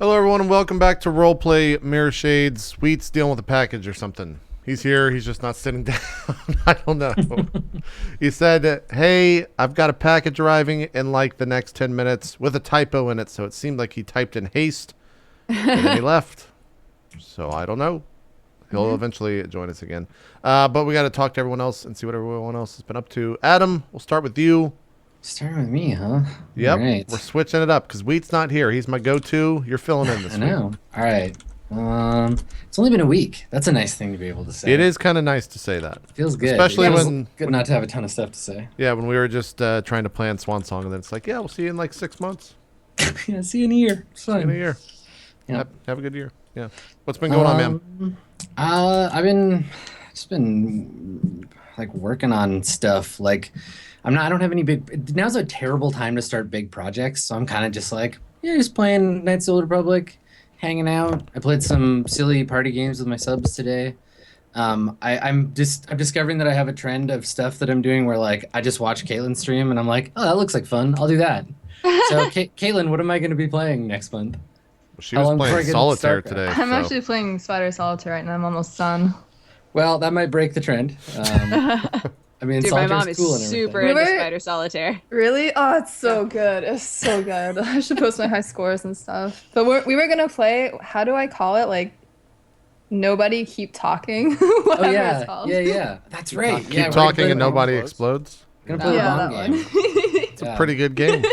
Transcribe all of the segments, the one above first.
Hello, everyone, and welcome back to RollPlay Mirrorshades. Sweet's dealing with a package or something. He's here. He's just not sitting down. I don't know. He said, hey, I've got a package arriving in like the next 10 minutes with a typo in it. So it seemed like he typed in haste and then he left. So I don't know. He'll eventually join us again. But we got to talk to everyone else and see what everyone else has been up to. Adam, we'll start with you. Starting with me, huh? Yep. All right. We're switching it up because Wheat's not here. He's my go-to. You're filling in this week. I know. All right. It's only been a week. That's a nice thing to be able to say. It is kind of nice to say that. Feels good. Especially It feels when good not to have a ton of stuff to say. Yeah, when we were just trying to plan Swan Song, and then it's like, yeah, we'll see you in like 6 months. Yeah, see you in a year. It's fine. See you in a year. Yeah. Have a good year. Yeah. What's been going on, man? I've been like working on stuff. Like, I don't have any big. Now's a terrible time to start big projects, so I'm kind of just like, yeah, just playing Knights of the Old Republic, hanging out. I played some silly party games with my subs today. I'm discovering that I have a trend of stuff that I'm doing where like I just watch Kaitlyn stream and I'm like, oh, that looks like fun. I'll do that. So Kaitlyn, what am I going to be playing next month? She was playing Solitaire today. I'm actually playing Spider Solitaire right now. I'm almost done. Well, that might break the trend. I mean, Dude, my mom Solitaire's is cool and super everything. into Spider Solitaire. Really? Oh, it's so good. It's so good. I should post my high scores and stuff. But we were gonna play. How do I call it? Like, nobody keep talking. Oh yeah, yeah. That's right. Keep talking and nobody explodes. Gonna play the bomb game. It's a pretty good game.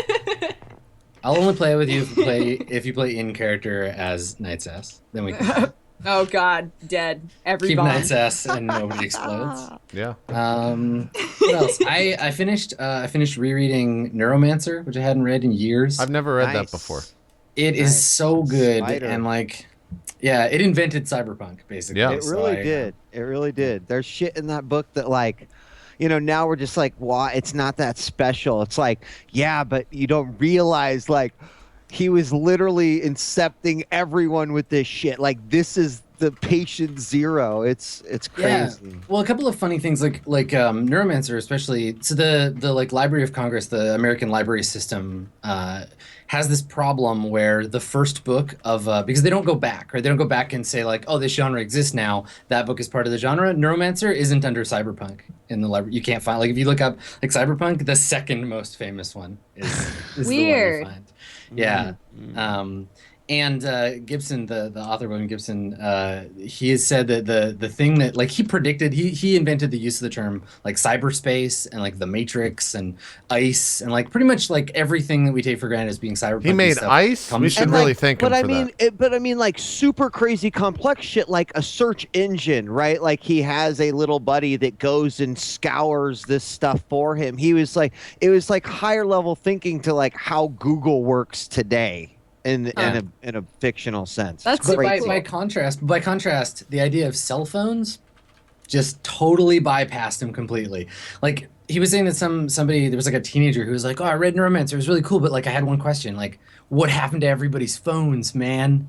I'll only play with you if you play in character as Knight's Ass. Then we can Oh god, dead. Every keep bomb. Knight's Ass and nobody explodes. Yeah. What else? I finished rereading Neuromancer, which I hadn't read in years. I've never read that before. It is so good Spider. and like, yeah, it invented cyberpunk basically. Yeah. It really did. It really did. There's shit in that book that like, you know, now we're just like, why? It's not that special. It's like, yeah, but you don't realize like he was literally incepting everyone with this shit. Like this is the patient zero. It's crazy. Yeah. Well, a couple of funny things like Neuromancer, especially. So the like Library of Congress, the American library system, has this problem where the first book of because they don't go back, right? They don't go back and say like, oh, this genre exists now. That book is part of the genre. Neuromancer isn't under cyberpunk in the library. You can't find like if you look up like cyberpunk, the second most famous one is Weird. the one you find. Yeah. And Gibson, the author William Gibson, he has said that the thing that like he predicted, he invented the use of the term like cyberspace and like the Matrix and ice and like pretty much like everything that we take for granted as being cyberpunk. He made ice? We should really thank him for that. But I mean, like super crazy complex shit, like a search engine, right? Like he has a little buddy that goes and scours this stuff for him. He was like, it was like higher level thinking to like how Google works today. In a fictional sense. That's But super cool. by contrast, the idea of cell phones just totally bypassed him completely. Like he was saying that somebody there was like a teenager who was like, "Oh, I read Neuromancer. It was really cool, but like I had one question, like what happened to everybody's phones, man?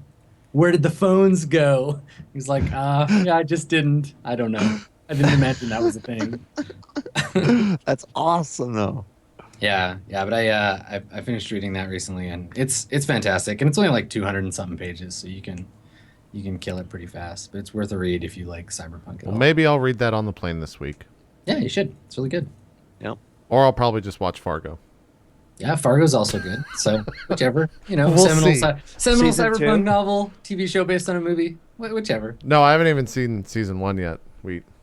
Where did the phones go?" He's like, yeah, I just didn't. I don't know. I didn't imagine that was a thing." That's awesome though. Yeah, but I finished reading that recently, and it's fantastic, and it's only like 200 and something pages, so you can kill it pretty fast. But it's worth a read if you like cyberpunk at all. Well, maybe I'll read that on the plane this week. Yeah, you should. It's really good. Yep. Or I'll probably just watch Fargo. Yeah, Fargo's also good. So whichever, We'll seminal see. seminal Season cyberpunk 2? novel, TV show based on a movie, whichever. No, I haven't even seen season 1 yet.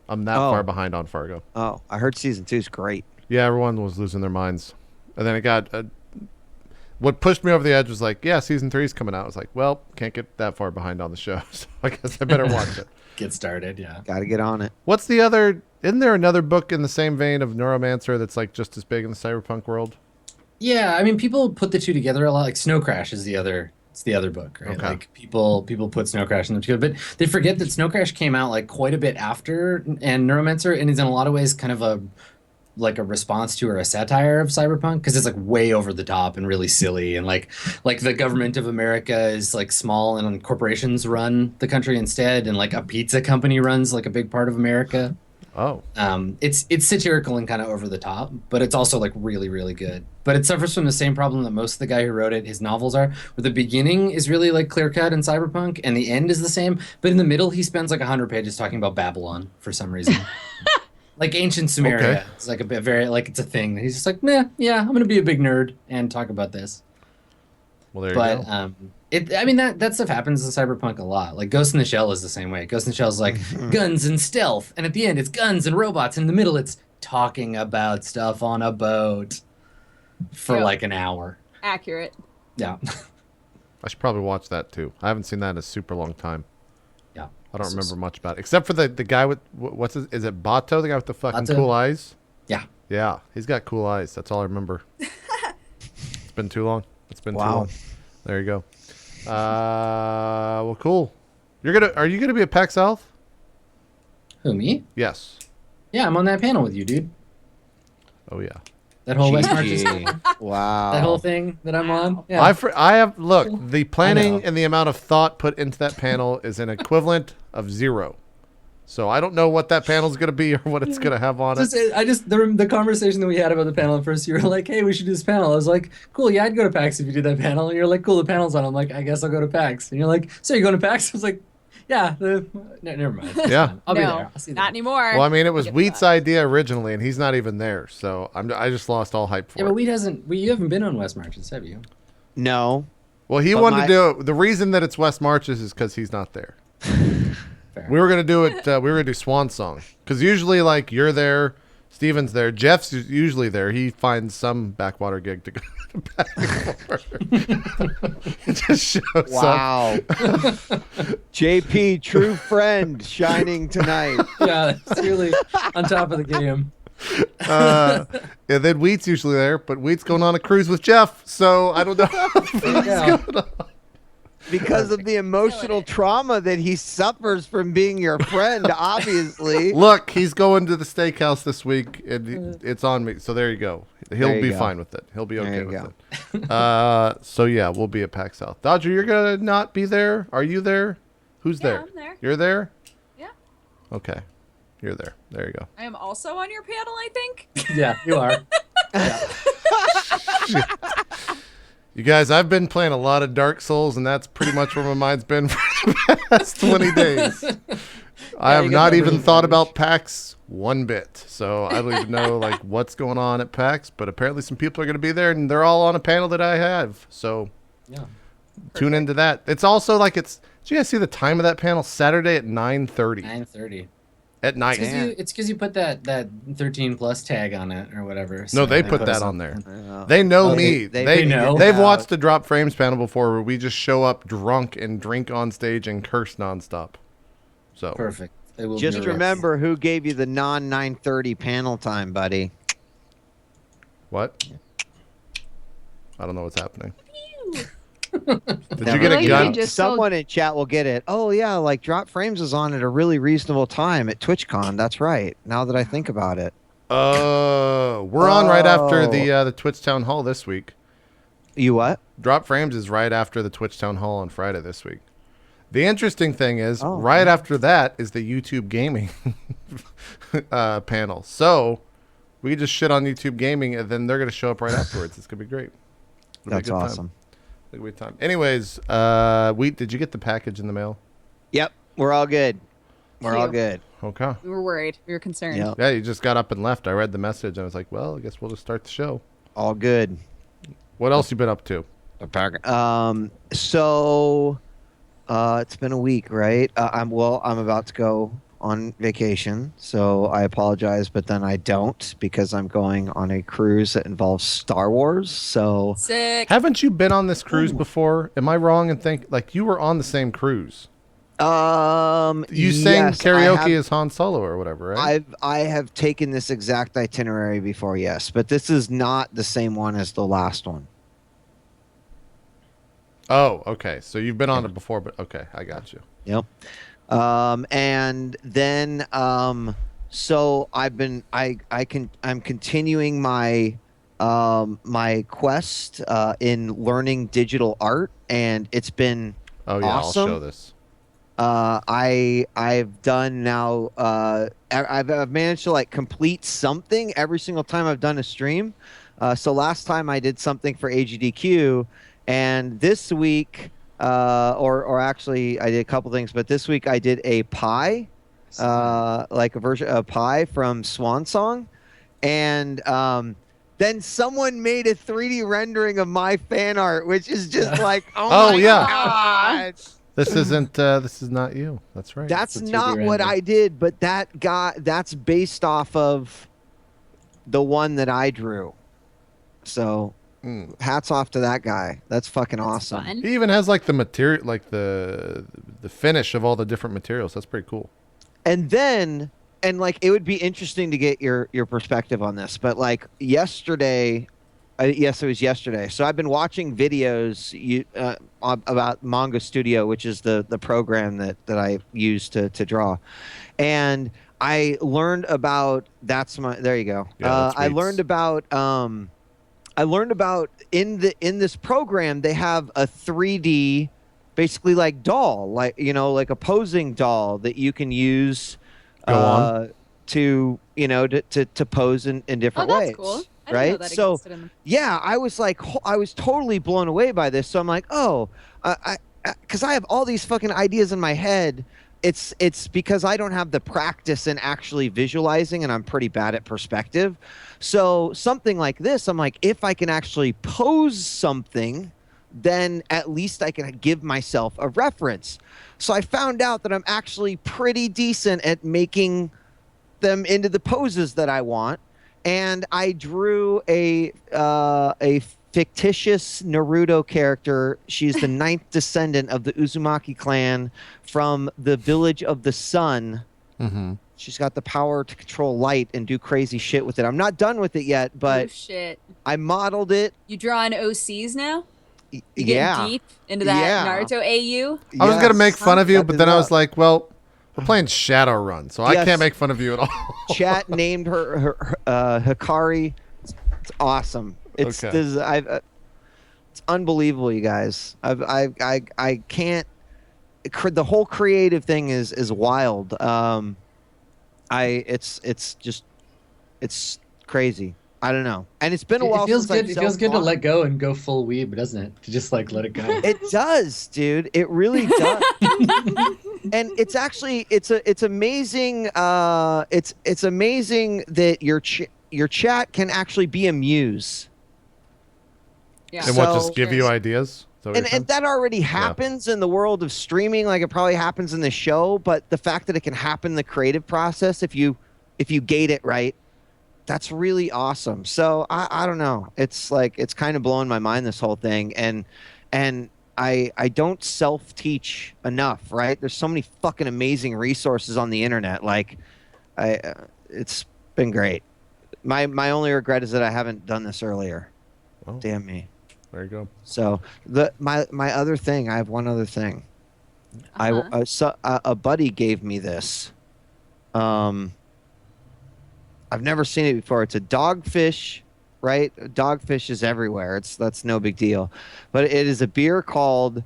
I'm that Oh. far behind on Fargo. Oh, I heard season 2 is great. Yeah, everyone was losing their minds. And then it got... what pushed me over the edge was like, yeah, season 3 is coming out. I was like, well, can't get that far behind on the show, so I guess I better watch it. Get started, yeah. Got to get on it. What's the other... Isn't there another book in the same vein of Neuromancer that's like just as big in the cyberpunk world? Yeah, I mean, people put the two together a lot. Like Snow Crash is the other. It's the other book, right? Okay. Like people put Snow Crash in them together, but they forget that Snow Crash came out like quite a bit after, and Neuromancer, and is in a lot of ways kind of a response to or a satire of cyberpunk because it's like way over the top and really silly and like the government of America is like small and corporations run the country instead, and like a pizza company runs like a big part of America. Oh. It's satirical and kind of over the top, but it's also like really, really good. But it suffers from the same problem that most of the guy who wrote it, his novels are, where the beginning is really like clear cut and cyberpunk, and the end is the same. But in the middle, he spends like 100 pages talking about Babylon for some reason. Like ancient Sumeria. Okay. It's like a bit very like it's a thing. He's just like, nah, yeah, I'm gonna be a big nerd and talk about this. Well, there But you go. I mean that stuff happens in cyberpunk a lot. Like Ghost in the Shell is the same way. Ghost in the Shell is like guns and stealth, and at the end it's guns and robots, and in the middle it's talking about stuff on a boat for Yep. like an hour. Accurate. Yeah. I should probably watch that too. I haven't seen that in a super long time. Yeah. I don't remember much about it. Except for the guy with, what's his, is it Bato? The guy with the fucking Bato. cool eyes? Yeah. Yeah, he's got cool eyes. That's all I remember. It's been too long. It's been too Wow. long. There you go. Well, cool. Are you gonna be at PAX South? Who, me? Yes. Yeah, I'm on that panel with you, dude. Oh yeah. That whole West Marches, GG. Wow. that whole thing that I'm on. Yeah. I have look. The planning know. and the amount of thought put into that panel is an equivalent of 0. So I don't know what that panel is going to be or what it's going to have on it. The conversation that we had about the panel at first, you were like, hey, we should do this panel. I was like, cool, yeah, I'd go to PAX if you do that panel. And you're like, cool, the panel's on. I'm like, I guess I'll go to PAX. And you're like, so you're going to PAX? I was like, yeah, no, never mind. It's Yeah. fine. I'll be no, there. I'll see you not there. anymore. Well, I mean, it was Get Wheat's that. idea originally, and he's not even there. So I just lost all hype for Yeah, it. but you haven't been on West Marches, have you? No. Well, he But wanted to do it. The reason that it's West Marches is because he's not there. Fair. We were gonna do it. We were gonna do Swan Song because usually, like, you're there, Steven's there, Jeff's usually there. He finds some backwater gig to go back for. It just shows up. Wow. JP, true friend, shining tonight. Yeah, it's really on top of the game. And then Wheat's usually there, but Wheat's going on a cruise with Jeff, so I don't know. Yeah. Because of the emotional trauma that he suffers from being your friend, obviously. Look, he's going to the steakhouse this week, and it's on me. So there you go. He'll There you be go. fine with it. He'll be okay There you with it. So yeah, we'll be at PAX South. Dodger, you're gonna not be there? Are you there? Who's Yeah, there? I'm there. You're there? Yeah. Okay, you're there. There you go. I am also on your panel, I think. Yeah, you are. You guys, I've been playing a lot of Dark Souls, and that's pretty much where my mind's been for the past 20 days. I have you get not that even really thought damage. about PAX one bit, so I don't even know like what's going on at PAX. But apparently, some people are going to be there, and they're all on a panel that I have. So Yeah. tune into that. It's also like it's. Did you guys see the time of that panel? Saturday at 9:30 9:30. at night. Damn. It's because you put that 13 plus tag on it or whatever. No, so they put us that on there. Yeah. They know Oh, me. they know? They've Yeah. watched the Drop Frames panel before, where we just show up drunk and drink on stage and curse nonstop. So Perfect. They will Just be right. remember who gave you the non-9:30 panel time, buddy. what? I don't know what's happening. Did Never you get a Like, gun? you just told- Someone in chat will get it. Oh yeah, like Drop Frames is on at a really reasonable time at TwitchCon. That's right. Now that I think about it. We're on right after Oh. the Twitch Town Hall this week. You what? Drop Frames is right after the Twitch Town Hall on Friday this week. The interesting thing is, Oh, right okay. after that is the YouTube Gaming panel. So we just shit on YouTube Gaming, and then they're going to show up right afterwards. It's going to be great. It'll be a That's good time. awesome. It'll be a time. Anyways, Wheat, did you get the package in the mail? Yep, we're all good. We're all Phew. good. Okay. We were worried. We were concerned. Yep, Yeah, you just got up and left. I read the message, and I was like, well, I guess we'll just start the show. all good. What else you been up to? So it's been a week, right? I'm about to go on vacation, so I apologize, but then I don't because I'm going on a cruise that involves Star Wars. So Sick. Haven't you been on this cruise before? Am I wrong and think like you were on the same cruise? You sang yes, karaoke as Han Solo or whatever, right? I have taken this exact itinerary before, yes, but this is not the same one as the last one. Oh, okay. So you've been on it before, but okay, I got you. Yep. And then so I'm continuing my my quest in learning digital art, and it's been Oh yeah, Awesome. I'll show this. I've done now. I've managed to like complete something every single time I've done a stream. So last time I did something for AGDQ, and this week, or actually I did a couple things, but this week I did a pie, like a version of pie from Swan Song, and then someone made a 3D rendering of my fan art, which is just like, Oh, my yeah. God. This isn't. This is not you. That's right. That's It's a 2D not what render. I did, but that's based off of the one that I drew. So hats off to that guy. That's fucking awesome. Fun. He even has like the material, like the finish of all the different materials. That's pretty cool. And then, and like, it would be interesting to get your perspective on this, but like yesterday, yes, it was yesterday. So I've been watching videos about Manga Studio, which is the program that I use to draw, and I learned about there you go. Yeah, I learned about in this program they have a 3D, basically like doll, like like a posing doll that you can use Go on. to to pose in different Oh, that's ways. cool. I didn't know Right? that So existed in the- yeah, I was like, I was totally blown away by this. So I'm like, because I have all these fucking ideas in my head. It's because I don't have the practice in actually visualizing, and I'm pretty bad at perspective. So something like this, I'm like, if I can actually pose something, then at least I can give myself a reference. So I found out that I'm actually pretty decent at making them into the poses that I want. And I drew a fictitious Naruto character. She's the ninth descendant of the Uzumaki clan from the village of the sun. Mm-hmm. She's got the power to control light and do crazy shit with it. I'm not done with it yet, oh but shit! I modeled it. You drawing OCs now? You getting Yeah. deep into that Yeah. I Naruto AU? I was gonna make Yes. fun of you, Got but it then I up. was like, well, we're playing Shadowrun, so I Yes. can't make fun of you at all. Chat named her Hikari. It's awesome. It's Okay. it's unbelievable, you guys. I can't. The whole creative thing is wild. It's crazy. I don't know. And it's been a while It feels since good. I've It feels good to self-taught. let go and go full weeb, doesn't it? To just like let it go. It does, dude. It really does. And it's actually it's amazing. It's amazing that your chat can actually be a muse. Yeah. And what, So- just give you ideas? Is that what you're saying? And that already happens in the world of streaming, like it probably happens in the show. But the fact that it can happen in the creative process, if you gate it right, that's really awesome. So I don't know. It's like it's kind of blowing my mind, this whole thing, and I don't self-teach enough, right? There's so many fucking amazing resources on the internet. Like it's been great. My only regret is that I haven't done this earlier. Oh, Damn me. there you go. So my other thing, I have one other thing. Uh-huh. A buddy gave me this. I've never seen it before. It's a dogfish, right? Dogfish is everywhere. That's no big deal. But it is a beer called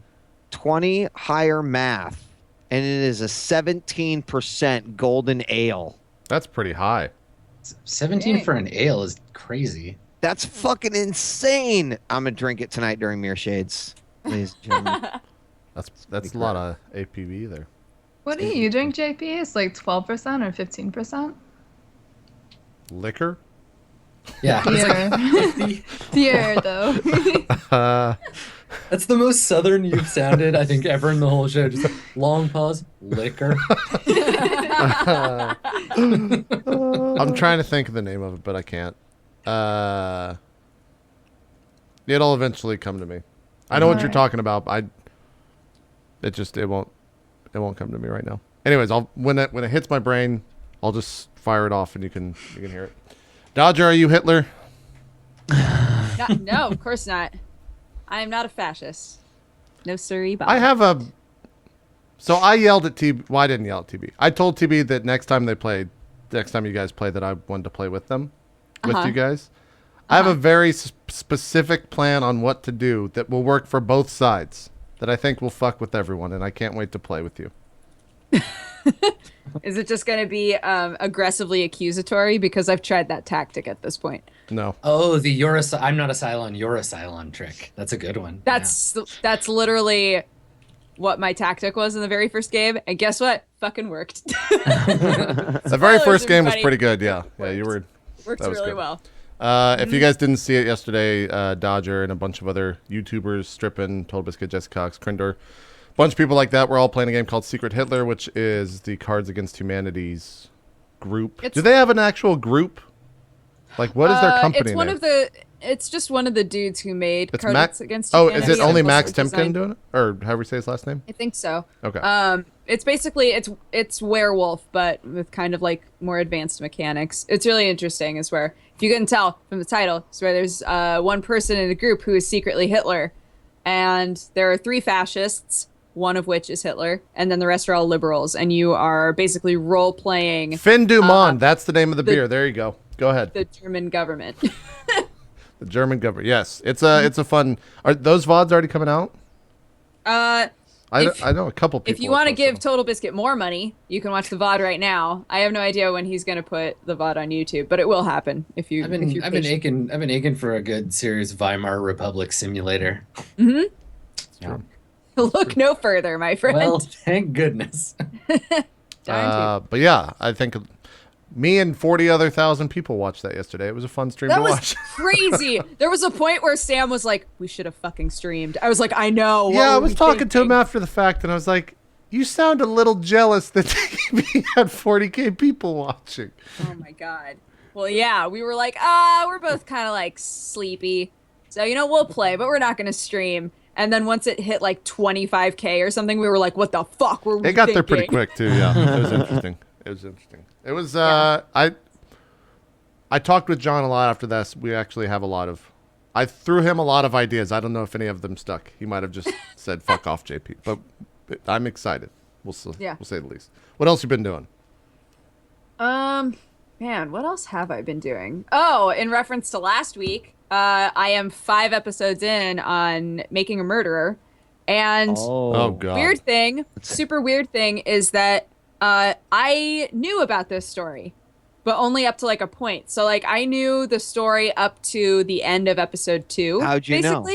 20 Higher Math, and it is a 17% golden ale. That's pretty high. 17 Dang. for an ale is crazy. That's fucking insane. I'm gonna drink it tonight during Mirrorshades, ladies and gentlemen. That's a lot of APV there. What do you drink, JP? It's like 12% or 15%? Liquor? Yeah. It's like Beer. Beer, though. that's the most southern you've sounded, I think, ever in the whole show. Just long pause, liquor. I'm trying to think of the name of it, but I can't. It'll eventually come to me. I know what you're Alright. talking about. It won't come to me right now. Anyways, when it hits my brain, I'll just fire it off and you can hear it. Dodger, are you Hitler? No, of course not. I am not a fascist. No siree. Bob. I have a. So I yelled at TB. Well, I didn't yell at TB. I told TB that next time you guys play, that I wanted to play with them, with Uh-huh. you guys. I have a very specific plan on what to do that will work for both sides. That I think will fuck with everyone, and I can't wait to play with you. Is it just going to be aggressively accusatory? Because I've tried that tactic at this point. No. Oh, I'm not a Cylon, you're a Cylon trick. That's a good one. That's literally what my tactic was in the very first game, and guess what? Fucking worked. The very first game was pretty good. Yeah, you were. Worked that was really good. well. If you guys didn't see it yesterday, Dodger and a bunch of other YouTubers, Strippin, Total Biscuit, Jesse Cox, Krindor, bunch of people like that, were all playing a game called Secret Hitler, which is the Cards Against Humanity's group. Do they have an actual group? Like, what is their company name? It's just one of the dudes who made It's Cards Against Oh, Humanity. is it only and Max also Temkin designed- doing it? Or however you say his last name? I think so. Okay. It's basically it's werewolf, but with kind of like more advanced mechanics. It's really interesting. Is where, if you can tell from the title, is where there's one person in the group who is secretly Hitler, and there are 3 fascists, one of which is Hitler, and then the rest are all liberals, and you are basically role playing Fin du Monde, that's the name of the beer. There you go. Go ahead. the German government. The German government. Yes, it's a fun. Are those VODs already coming out? I know a couple people. If you want to post give them. Total Biscuit more money, you can watch the VOD right now. I have no idea when he's going to put the VOD on YouTube, but it will happen if you. I've been aching for a good serious Weimar Republic simulator. Mm-hmm. Yeah. Look no further, my friend. Well, thank goodness. But yeah, I think me and 40,000 people watched that yesterday. It was a fun stream That to was watch. crazy. There was a point where Sam was like, "We should have fucking streamed." I was like, "I know." what Yeah, I were was we talking to him thinking?" after the fact, and I was like, "You sound a little jealous that we had 40K people watching." Oh my god. Well, yeah, we were like, we're both kind of like sleepy, so we'll play, but we're not gonna stream. And then once it hit like 25K or something, we were like, "What the fuck were we?" It got there pretty thinking?" quick too. Yeah, it was interesting. It was. I talked with John a lot after this. We actually have a lot of. I threw him a lot of ideas. I don't know if any of them stuck. He might have just said "fuck off, JP." But I'm excited. We'll say the least. What else you been doing? Man, what else have I been doing? Oh, in reference to last week, I am 5 episodes in on Making a Murderer, and Oh god. super weird thing is that I knew about this story, but only up to like a point. So like I knew the story up to the end of episode 2. How'd you know?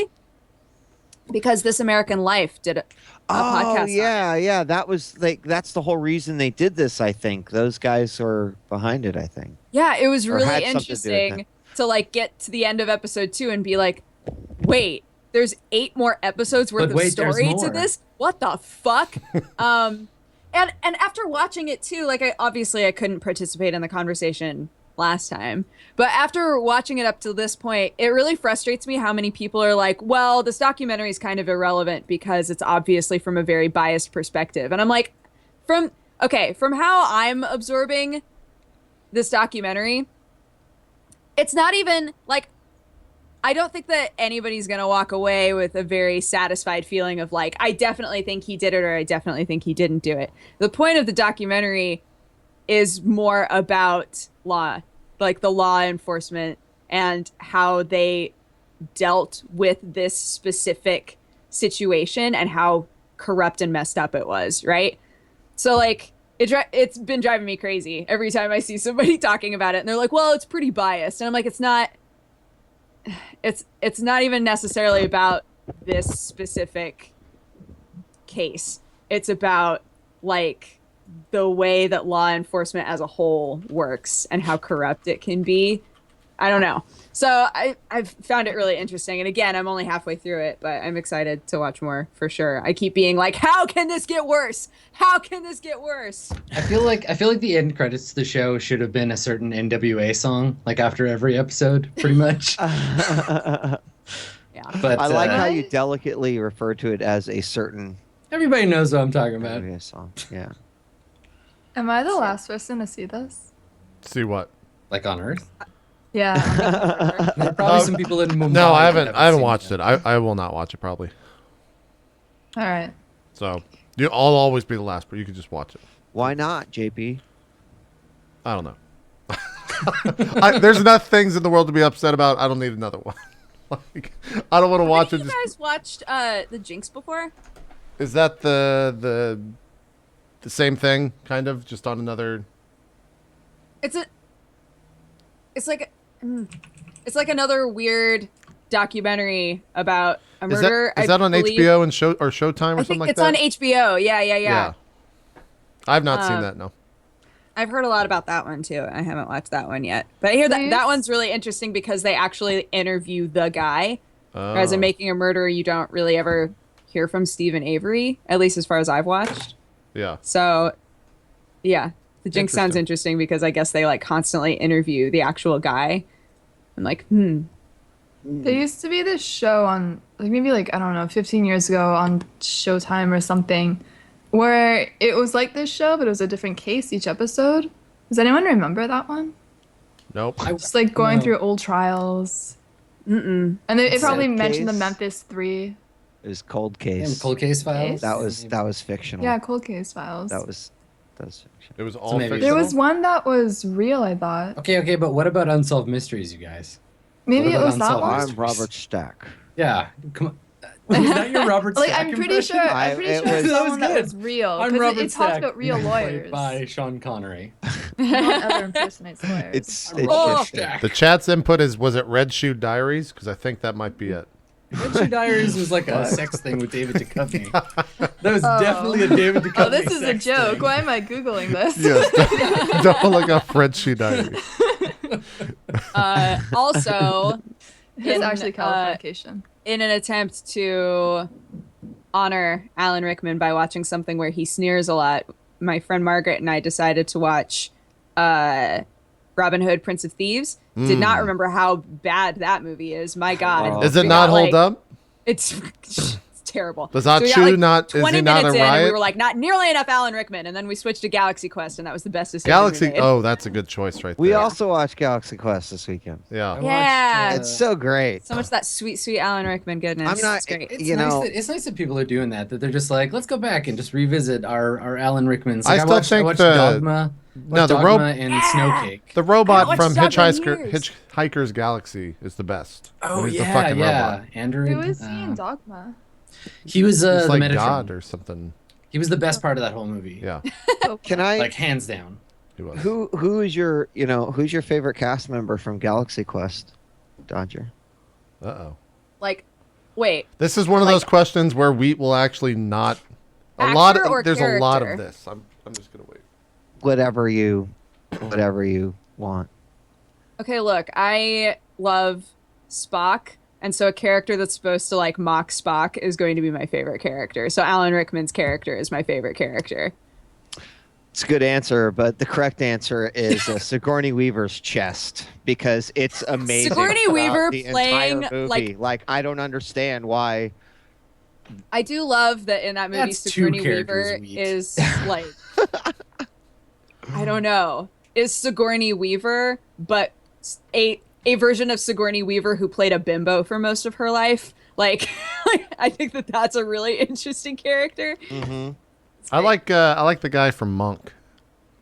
Because This American Life did a podcast. Oh yeah. That was that's the whole reason they did this. I think those guys are behind it. I think. Yeah, it was Or really had something to do with interesting to like get to the end of episode 2 and be like, wait, there's 8 more episodes worth But wait, of story there's to more. this? What the fuck? And after watching it too, like I couldn't participate in the conversation last time, but after watching it up to this point, it really frustrates me how many people are like, well, this documentary is kind of irrelevant because it's obviously from a very biased perspective. And I'm like, from how I'm absorbing this documentary, it's not even like, I don't think that anybody's going to walk away with a very satisfied feeling of like, I definitely think he did it or I definitely think he didn't do it. The point of the documentary is more about law, like the law enforcement and how they dealt with this specific situation and how corrupt and messed up it was, right? So like, it's been driving me crazy every time I see somebody talking about it and they're like, well, it's pretty biased. And I'm like, it's not even necessarily about this specific case. It's about like the way that law enforcement as a whole works and how corrupt it can be. I don't know. So I've found it really interesting. And again, I'm only halfway through it, but I'm excited to watch more for sure. I keep being like, how can this get worse? How can this get worse? I feel like the end credits to the show should have been a certain NWA song, like after every episode, pretty much. Yeah. But I like how you delicately refer to it as a certain everybody knows what I'm talking about. song. Yeah. Am I the last person to see this? See what? Like on Earth. Yeah. There are probably some people in Mumbai. No, I that haven't seen watched it. I will not watch it probably. All right. So I'll always be the last, but you can just watch it. Why not, JP? I don't know. There's enough things in the world to be upset about. I don't need another one. Like, I don't want to watch it. Have you guys watched The Jinx before? Is that the the same thing, kind of, just on another. It's like another weird documentary about a Is murder. that, is that on believe. HBO and Showtime or I something think like it's that? on HBO. Yeah. I've not seen that. No. I've heard a lot about that one too. I haven't watched that one yet, but I hear that one's really interesting because they actually interview the guy. Whereas in Making a Murderer, you don't really ever hear from Stephen Avery, at least as far as I've watched. Yeah. So, yeah, The Jinx sounds interesting because I guess they like constantly interview the actual guy. I'm like, There used to be this show on, like maybe like, I don't know, 15 years ago on Showtime or something, where it was like this show, but it was a different case each episode. Does anyone remember that one? Nope. Just like going through old trials. And it probably Cold mentioned the Case? Memphis 3. It was Cold Case. Cold Case Files. That was fictional. Yeah, Cold Case Files. That was fiction. It was all maybe- fictional. There was one that was real, I thought. Okay, but what about Unsolved Mysteries, you guys? Maybe What it about was that Unsolved one. Mysteries? I'm Robert Stack. Yeah, come on. Was that your Robert Like, Stack I'm pretty impression? sure. I- I'm pretty it sure was- it's That was someone that good. was real. I'm Because Robert it talks Stack, about real played lawyers. by Sean Connery. Not ever impersonates lawyers. It's Robert just Stack. The chat's input was it Red Shoe Diaries? Because I think that might be it. Red Shoe Diaries was like a sex thing with David Duchovny. That was definitely a David Duchovny. Oh, this is a sex joke. thing. Why am I Googling this? Yes. Don't look up Red Shoe Diaries. also, It's actually Californication. in an attempt to honor Alan Rickman by watching something where he sneers a lot, my friend Margaret and I decided to watch Robin Hood, Prince of Thieves. Did not remember how bad that movie is. My God. Is it We not got, hold like- up? It's terrible. Does So we got, Achu like, not? Is 20 he not a minutes in, and we riot? were like, not nearly enough Alan Rickman, and then we switched to Galaxy Quest, and that was the best decision Galaxy. we made. Oh, that's a good choice right there. We also watched Galaxy Quest this weekend. Yeah. I Yeah. watched, It's so great. So much of that sweet Alan Rickman goodness. I'm not- It's great. It's You nice know- it's nice that people are doing that. That they're just like, let's go back and just revisit our Alan Rickmans. I Like, still I think watched the- Dogma. No, the Dogma rope- and Snowcake. The I robot haven't from watched Dogma in years. Hitchhiker's Galaxy is the best. Oh When he's yeah, the fucking yeah. robot. Android. Who is he in Dogma? He was He's the like Metatron. God or something. He was the best part of that whole movie. Yeah, Can I? Like hands down. he was. who is your who's your favorite cast member from Galaxy Quest, Dodger? Uh-oh. Like, wait. This is one of those questions where Wheat will actually not. Actor or There's a lot of character? this. I'm just gonna wait. Whatever you want. Okay, look, I love Spock, and so a character that's supposed to like mock Spock is going to be my favorite character. So Alan Rickman's character is my favorite character. It's a good answer, but the correct answer is Sigourney Weaver's chest because it's amazing. Sigourney throughout Weaver the playing, entire movie. Like I don't understand why. I do love that in that movie That's two Sigourney characters, Weaver Wheat. is like I don't know. Is Sigourney Weaver, but a version of Sigourney Weaver who played a bimbo for most of her life. Like, I think that's a really interesting character. Mm-hmm. I like the guy from Monk.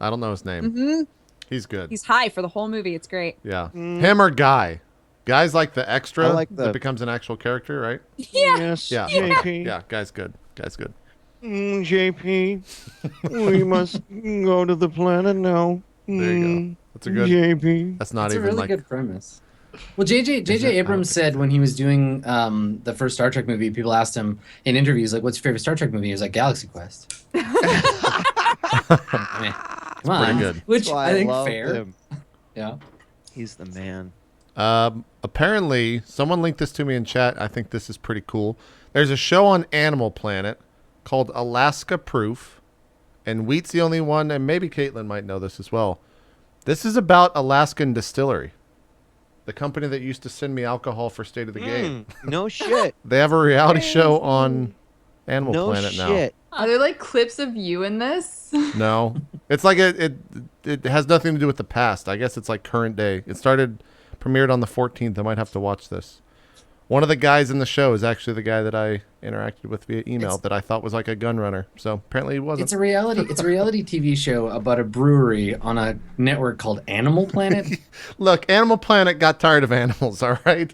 I don't know his name. Hmm. He's good. He's high for the whole movie. It's great. Yeah, him or Guy. Guy's like the extra I like that becomes an actual character, right? Yeah. Yes, Yeah. JP. Yeah, Guy's good. Guy's good. JP, we must go to the planet now. There you go. That's a good. JP. That's not That's a even really like. good premise. Well, J.J. it? Abrams said when he was doing the first Star Trek movie, people asked him in interviews, like, what's your favorite Star Trek movie? He was like, Galaxy Quest. I mean, come on. pretty good. Which That's why I think love fair. him. Yeah. He's the man. Apparently, someone linked this to me in chat. I think this is pretty cool. There's a show on Animal Planet called Alaska Proof, and Wheat's the only one, and maybe Kaitlyn might know this as well. This is about Alaskan Distillery, the company that used to send me alcohol for State of the Game. No shit. They have a reality show on Animal No Planet shit. Are there like clips of you in this? now. No, it's like it has nothing to do with the past. I guess it's like current day. It premiered on the 14th. I might have to watch this. One of the guys in the show is actually the guy that I interacted with via email that I thought was like a gun runner. So apparently he wasn't. It's a reality TV show about a brewery on a network called Animal Planet. Look, Animal Planet got tired of animals, all right?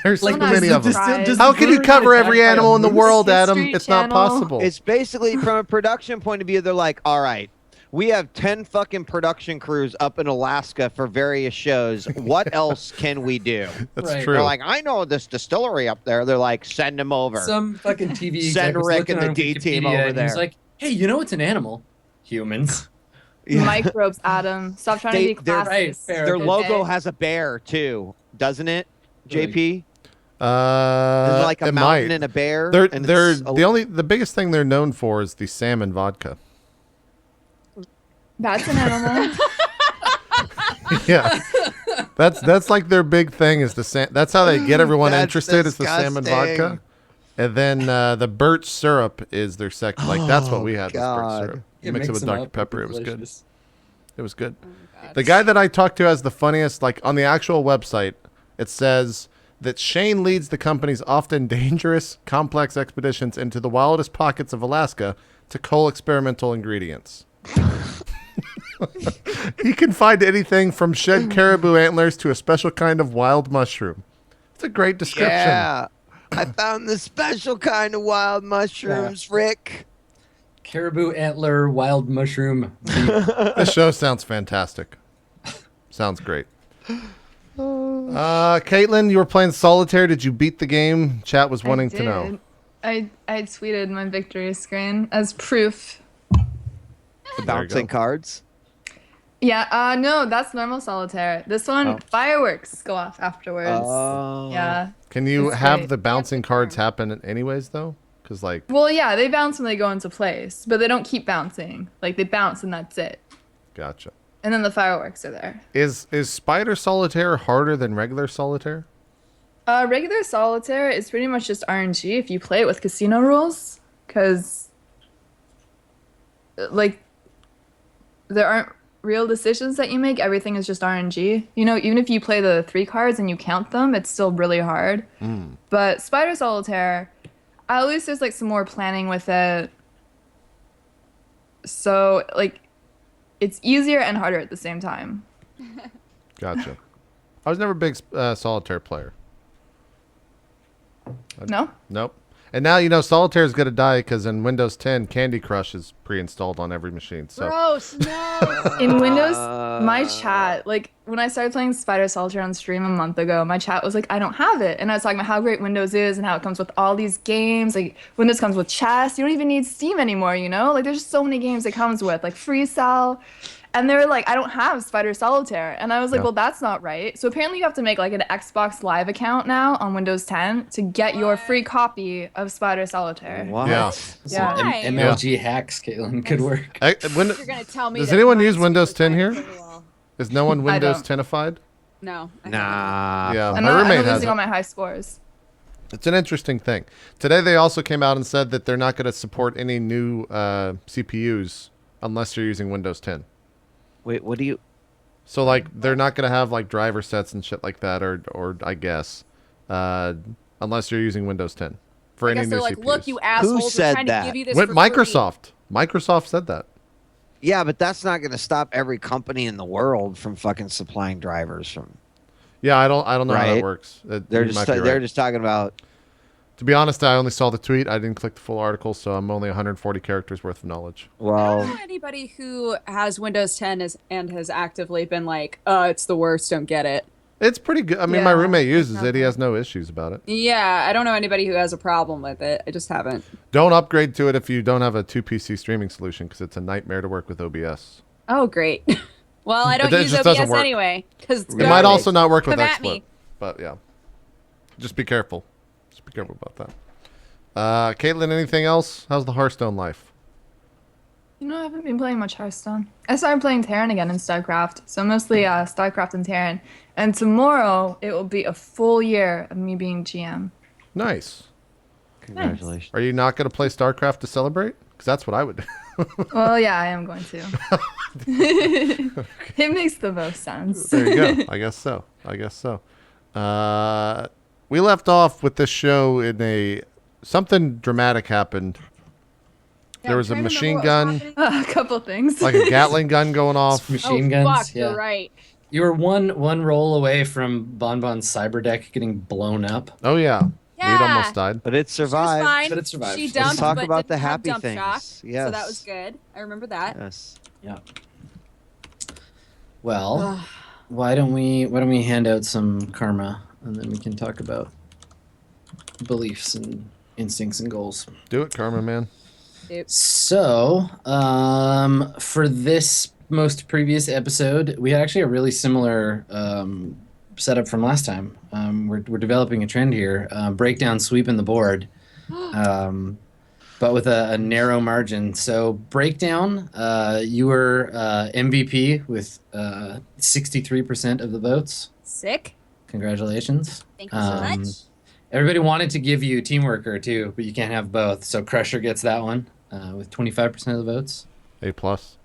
There's so Like, many of them. does How can you cover every animal in the world, History Adam? It's not Channel. possible. It's basically from a production point of view. They're like, all right, we have 10 fucking production crews up in Alaska for various shows. What else can we do? That's Right. true. They're like, I know this distillery up there. They're like, send them over. Some fucking TV Send exec was Rick looking and the on D team Wikipedia, over and he was there. like, hey, you know what's an animal? Humans. Yeah. Microbes, Adam. Stop trying They- to be they're- classist. Right, fair. Their Okay. logo has a bear too, doesn't it, JP? There's like a it mountain might. and a bear. They're and they're it's the biggest thing they're known for is the salmon vodka. That's an animal. Yeah, that's like their big thing is the That's how they get everyone That's interested. Is the salmon disgusting. vodka, and then the birch syrup is their second. Like that's what we had. Was birch God. syrup. It You mix it makes with them Dr up. Pepper. It It's was good. delicious. It was good. Oh my God. The guy that I talked to has the funniest. Like on the actual website, it says that Shane leads the company's often dangerous, complex expeditions into the wildest pockets of Alaska to cull experimental ingredients. He can find anything from shed caribou antlers to a special kind of wild mushroom. It's a great description. Yeah, I found this special kind of wild mushrooms, Rick. Caribou antler, wild mushroom. This show sounds fantastic. Sounds great. Kaitlyn, you were playing solitaire. Did you beat the game? Chat was wanting to know. I tweeted my victory screen as proof. The you bouncing go. cards. Yeah, no, that's normal solitaire. This one, Oh. fireworks go off afterwards. Oh. Yeah. Can you It's have great. the bouncing cards happen anyways, though? Because, like, Well, yeah, they bounce when they go into place, but they don't keep bouncing. Like, they bounce and that's it. gotcha. And then the fireworks are there. Is Spider Solitaire harder than regular Solitaire? Regular solitaire is pretty much just RNG if you play it with casino rules, because, like, there aren't real decisions that you make. Everything is just RNG. You know, even if you play the 3 cards and you count them, it's still really hard. But Spider Solitaire, at least there's, like, some more planning with it. So, like, it's easier and harder at the same time. Gotcha. I was never a big Solitaire player. No? Nope. And now you know Solitaire is going to die because in Windows 10, Candy Crush is pre-installed on every machine. So Gross. No. In Windows, my chat, like, when I started playing Spider Solitaire on stream a month ago, my chat was like, I don't have it. And I was talking about how great Windows is and how it comes with all these games. Like, Windows comes with chess. You don't even need Steam anymore, you know? Like, there's just so many games it comes with, like Free Cell. And they were like, I don't have Spider Solitaire. And I was like, Yeah. well, that's not right. So apparently you have to make, like, an Xbox Live account now on Windows 10 to get your free copy of Spider Solitaire. What? Yeah. Yeah. Why? MLG hacks, Caitlin, could work. You're gonna tell me. Does that anyone mine's use Windows super 10 fine here? pretty well. Is no one I Windows don't. 10ified? No. I haven't. Nah. Yeah, I'm my not, roommate I'm has losing it. all my high scores. It's an interesting thing. Today they also came out and said that they're not going to support any new CPUs unless you're using Windows 10. Wait, what do you? So like they're not going to have like driver sets and shit like that, or I guess, unless you're using Windows 10 for I any guess new they're like, CPUs. look, you assholes, we're said trying that? to give you this Went for free. Microsoft. Microsoft said that. Yeah, but that's not going to stop every company in the world from fucking supplying drivers from. Yeah, I don't know how that Right. works. They're You just might be they're right. just talking about. To be honest, I only saw the tweet. I didn't click the full article, so I'm only 140 characters worth of knowledge. I don't Well, know anybody who has Windows 10 and has actively been like, it's the worst, don't get it. It's pretty good. I mean, my Yeah, roommate uses it's it. He not has no issues about it. Yeah, I don't know anybody who has a problem with it. I just haven't. Don't upgrade to it if you don't have a 2 PC streaming solution because it's a nightmare to work with OBS. Oh, great. Well, I don't It use just doesn't OBS work. anyway. Because It might also not work with Come at XSplit. me. But yeah, just be careful. Just be careful about that. Kaitlyn, anything else? How's the Hearthstone life? You know, I haven't been playing much Hearthstone. I started playing Terran again in StarCraft, so mostly StarCraft and Terran. And tomorrow, it will be a full year of me being GM. Nice. congratulations. Are you not going to play StarCraft to celebrate? Because that's what I would do. Well, yeah, I am going to. It makes the most sense. There you go. I guess so. We left off with this show in something dramatic happened. There was a machine gun, A couple things. like a Gatling gun going off. Machine Oh, guns. fuck, Yeah. you're right. You were one roll away from Bonbon's cyber deck getting blown up. Oh yeah. Yeah. We'd almost died. But it She was survived. fine. But it survived. She Let's dumped, talk but about didn't the have happy dump things. shock. Yes. So that was good. I remember that. Yes. Yeah. Well, why don't we hand out some karma and then we can talk about beliefs and instincts and goals. Do it, Karma Man. So, for this most previous episode, we had actually a really similar setup from last time. We're developing a trend here. Breakdown sweeping the board, but with a narrow margin. So breakdown, you were MVP with 63% of the votes. Sick. Congratulations. Thank you so much. Everybody wanted to give you Teamworker too, but you can't have both. So Crusher gets that one with 25% of the votes. A plus.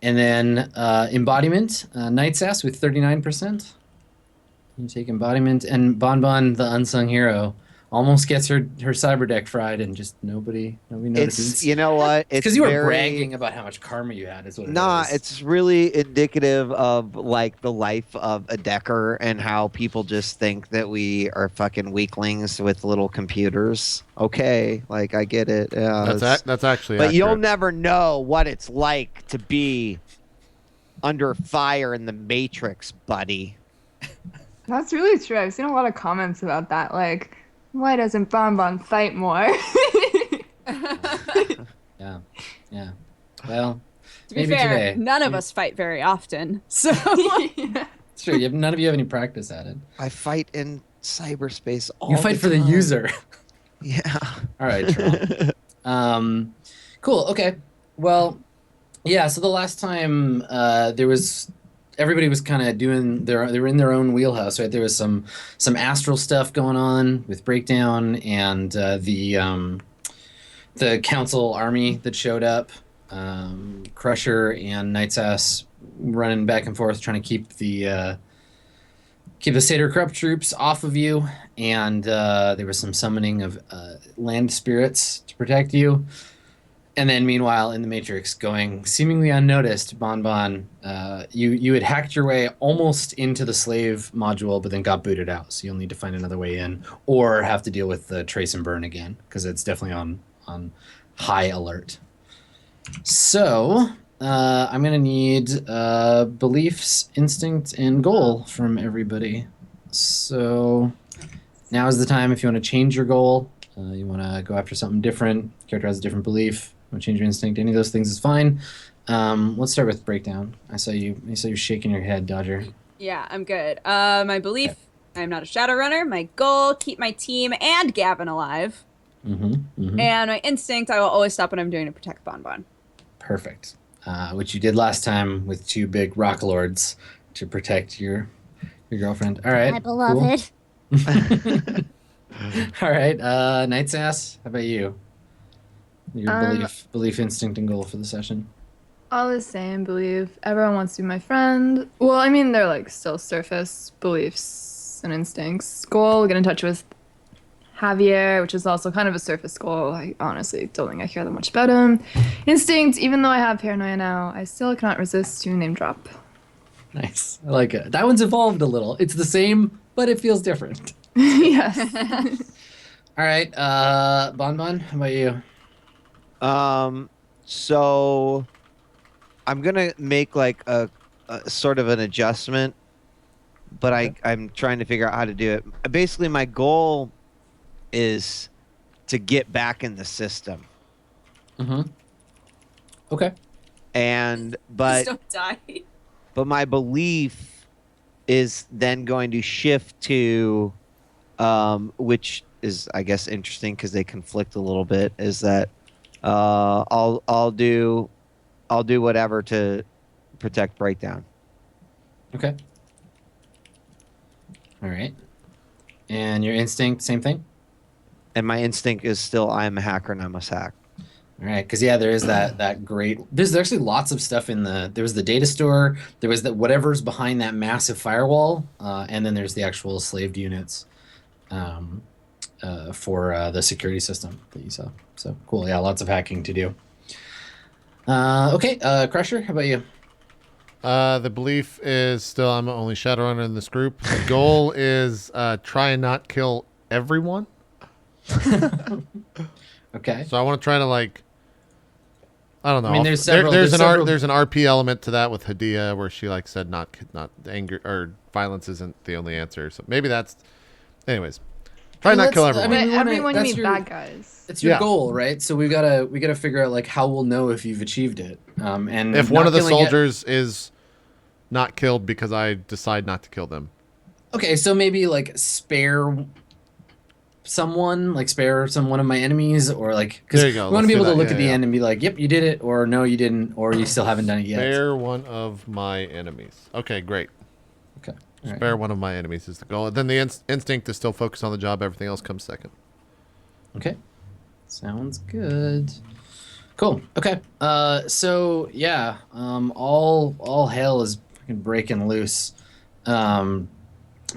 And then Embodiment, Night's Ass with 39%. You take Embodiment, and Bonbon, the unsung hero, almost gets her cyber deck fried, and just nobody notices. It's, you know what? It's because you were very, bragging about how much karma you had. Is what Nah, it is. it's really indicative of like the life of a decker and how people just think that we are fucking weaklings with little computers. Okay, like I get it. Yeah, That's actually. but you'll accurate. never know what it's like to be under fire in the Matrix, buddy. That's really true. I've seen a lot of comments about that. Like, why doesn't Bonbon fight more? Yeah, yeah. Well, To be maybe fair, today. none of us fight very often. So It's true. None of you have any practice at it. I fight in cyberspace all You fight the for the time. user. Yeah. All right, true. Cool. Okay. Well, yeah. So the last time everybody was kind of doing they were in their own wheelhouse, right? There was some astral stuff going on with Breakdown and the council army that showed up, Crusher and Night's Ass running back and forth trying to keep the Satyr corrupt troops off of you, and there was some summoning of land spirits to protect you. And then, meanwhile, in the Matrix, going seemingly unnoticed, Bonbon, you had hacked your way almost into the slave module, but then got booted out. So you'll need to find another way in, or have to deal with the trace and burn again, because it's definitely on high alert. So I'm gonna need beliefs, instinct, and goal from everybody. So now is the time if you want to change your goal. You want to go after something different. Character has a different belief. Want to change your instinct? Any of those things is fine. Let's start with Breakdown. I saw you shaking your head, Dodger. yeah, I'm good. My belief, I'm not a Shadowrunner. My goal, keep my team and Gavin alive. Mm-hmm. And my instinct, I will always stop what I'm doing to protect Bonbon. Perfect. Which you did last time with 2 big rock lords to protect your girlfriend. All right. My beloved. Cool. All right. Night's Ass. How about you? Your belief, instinct, and goal for the session. All the same, believe. Everyone wants to be my friend. Well, I mean, they're like still surface beliefs and instincts. Goal, get in touch with Javier, which is also kind of a surface goal. I honestly don't think I care that much about him. Instinct, even though I have paranoia now, I still cannot resist to name drop. Nice. I like it. That one's evolved a little. It's the same, but it feels different. Yes. All right. Bonbon, how about you? So I'm gonna make like a sort of an adjustment, but I'm trying to figure out how to do it. Basically, my goal is to get back in the system, Mm-hmm. Okay. but Just don't die. but my belief is then going to shift to, which is I guess interesting because they conflict a little bit. Is that I'll do whatever to protect Breakdown. Okay. All right. And your instinct, same thing? And my instinct is still I'm a hacker and I must hack. All right, because yeah, there is that great. There's actually lots of stuff in there was the data store. There was whatever's behind that massive firewall, and then there's the actual slaved units for the security system that you saw. So cool, yeah, lots of hacking to do. Okay, Crusher, how about you? The belief is still I'm the only Shadowrunner in this group. The goal is try and not kill everyone. Okay. So I want to try to like, I don't know. I mean, there's several. There's an several... there's an RP element to that with Hadia where she like said not anger or violence isn't the only answer. So maybe that's. Anyways, try not kill everyone. But everyone you mean bad guys. It's your goal, right? So we gotta figure out like how we'll know if you've achieved it. And if one of the soldiers is not killed because I decide not to kill them. Okay, so maybe like spare one of my enemies, or like because we want to be able to look at the end and be like, yep, you did it, or no, you didn't, or you still haven't done it yet. Spare one of my enemies. Okay, great. Okay. Spare one of my enemies is the goal. Then the instinct is still focus on the job. Everything else comes second. Okay. Sounds good. Cool. Okay. So yeah, all hell is fucking breaking loose.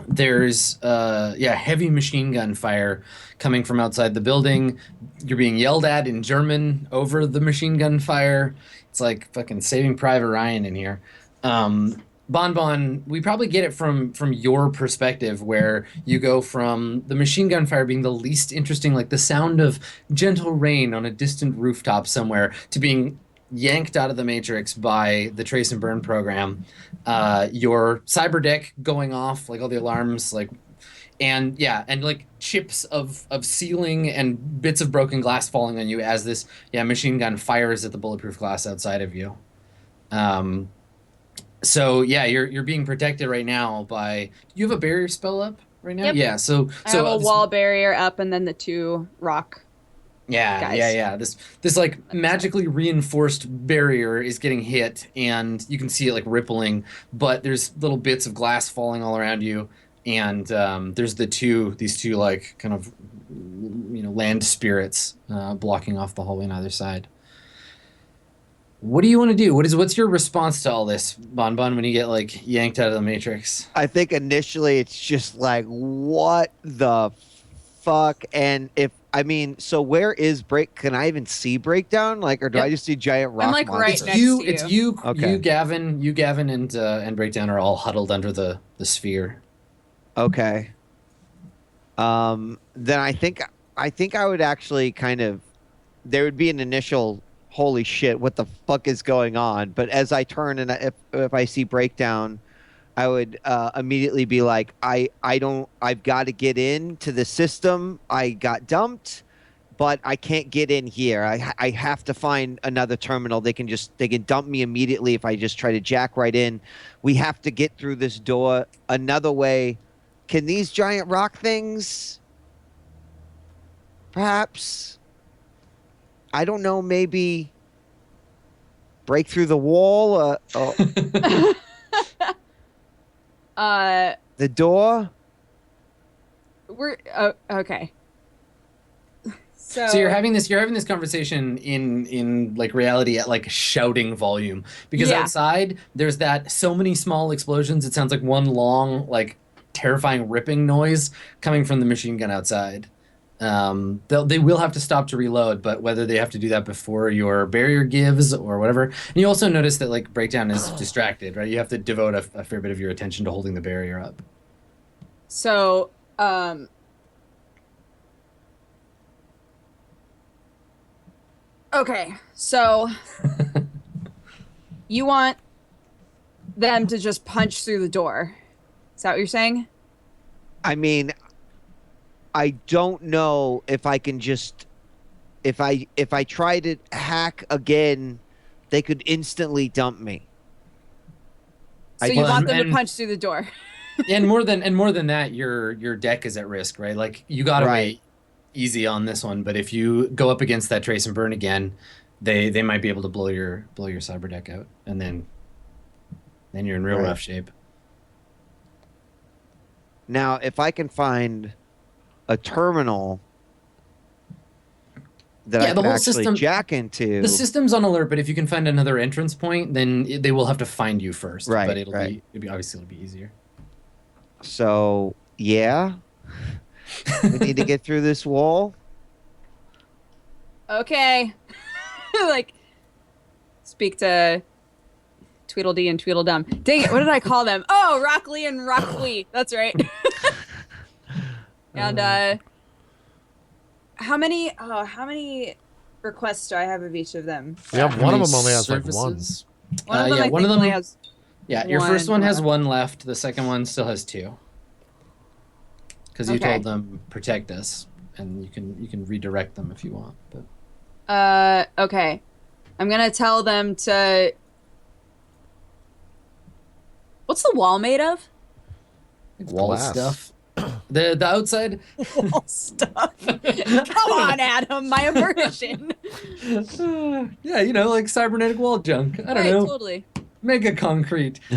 There's heavy machine gun fire coming from outside the building. You're being yelled at in German over the machine gun fire. It's like fucking Saving Private Ryan in here. Bon, we probably get it from your perspective, where you go from the machine gun fire being the least interesting, like the sound of gentle rain on a distant rooftop somewhere, to being yanked out of the Matrix by the trace and burn program. Your cyber deck going off, like all the alarms, like, and like chips of ceiling and bits of broken glass falling on you as this machine gun fires at the bulletproof glass outside of you. So yeah, you're being protected right now by. You have a barrier spell up right now. Yep. Yeah. So I have a wall barrier up, and then the 2 rock. Yeah. This like magically reinforced barrier is getting hit, and you can see it like rippling. But there's little bits of glass falling all around you, and there's these two like kind of land spirits blocking off the hallway on either side. What do you want to do? What's your response to all this, Bon, when you get like yanked out of the Matrix? I think initially it's just like, what the fuck? And so where is can I even see Breakdown? Like, or do I just see giant rock I'm like monsters? right next to you. It's you, Gavin, and Breakdown are all huddled under the sphere. Okay. Then I think I would actually there would be an initial holy shit, what the fuck is going on? But as I turn and if I see Breakdown, I would immediately be like, I've got to get into the system. I got dumped, but I can't get in here. I have to find another terminal. They can dump me immediately if I just try to jack right in. We have to get through this door another way. Can these giant rock things perhaps, I don't know, maybe break through the wall? The door? We're okay. So you're having this conversation in like reality at like shouting volume, because outside there's so many small explosions. It sounds like one long, like terrifying ripping noise coming from the machine gun outside. They will have to stop to reload, but whether they have to do that before your barrier gives or whatever. And you also notice that like Breakdown is distracted, right? You have to devote a fair bit of your attention to holding the barrier up. So, okay, so you want them to just punch through the door. Is that what you're saying? I mean, I don't know if I can just, if I try to hack again, they could instantly dump me. So you want them to punch through the door. and more than that, your deck is at risk, right? Like you gotta wait easy on this one, but if you go up against that trace and burn again, they might be able to blow your cyber deck out, and then you're in real rough shape. Now, if I can find a terminal that I can actually jack into. The system's on alert, but if you can find another entrance point, then they will have to find you first. Right. But it'll be easier. So yeah, we need to get through this wall. Okay. Like, speak to Tweedledee and Tweedledum. Dang it, what did I call them? Oh, Rockly and Rockly. That's right. And how many requests do I have of each of them? Yeah, one of them only has like one. Services? One of them I one think of them only has Yeah, your first one has left. one left. The second one still has two. Because you Okay. told them protect us, and you can redirect them if you want. But Okay. I'm gonna tell them to. What's the wall made of? wall glass. stuff. The outside. Wall stuff. Come on, Adam. My immersion. Yeah, you know, like cybernetic wall junk. I don't Right, know. totally. Mega concrete. So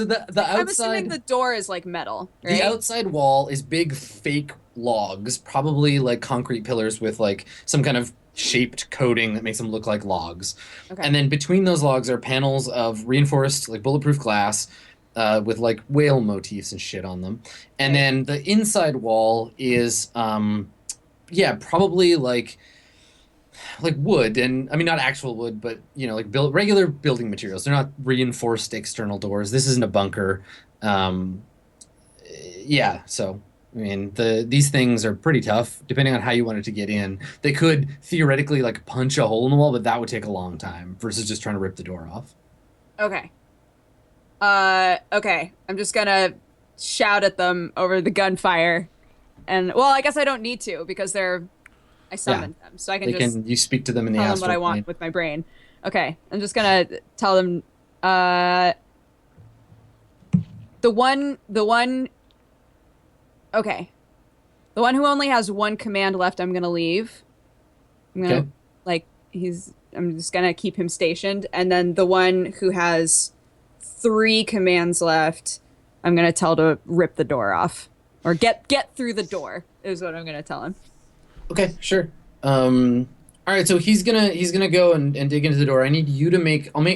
the I'm assuming outside the door is like metal, right? the outside wall is big fake logs, probably like concrete pillars with like some kind of shaped coating that makes them look like logs. Okay. And then between those logs are panels of reinforced like bulletproof glass with like whale motifs and shit on them. And Right. then the inside wall is probably like wood, and I mean not actual wood, but you know, like regular building materials. They're not reinforced external doors. This isn't a bunker. So I mean these things are pretty tough depending on how you wanted to get in. They could theoretically like punch a hole in the wall, but that would take a long time versus just trying to rip the door off. Okay. Okay. I'm just gonna shout at them over the gunfire. And, well, I guess I don't need to because I summoned them. So I can You speak to them in the tell them astral what I want plane. with my brain. Okay. I'm just gonna tell them, the one, okay. The one who only has one command left, I'm gonna leave. I'm gonna, Okay. I'm just gonna keep him stationed. And then the one who has 3 commands left, I'm gonna tell to rip the door off. Or get through the door is what I'm gonna tell him. Okay, sure. All right, so he's gonna go and dig into the door. I need you to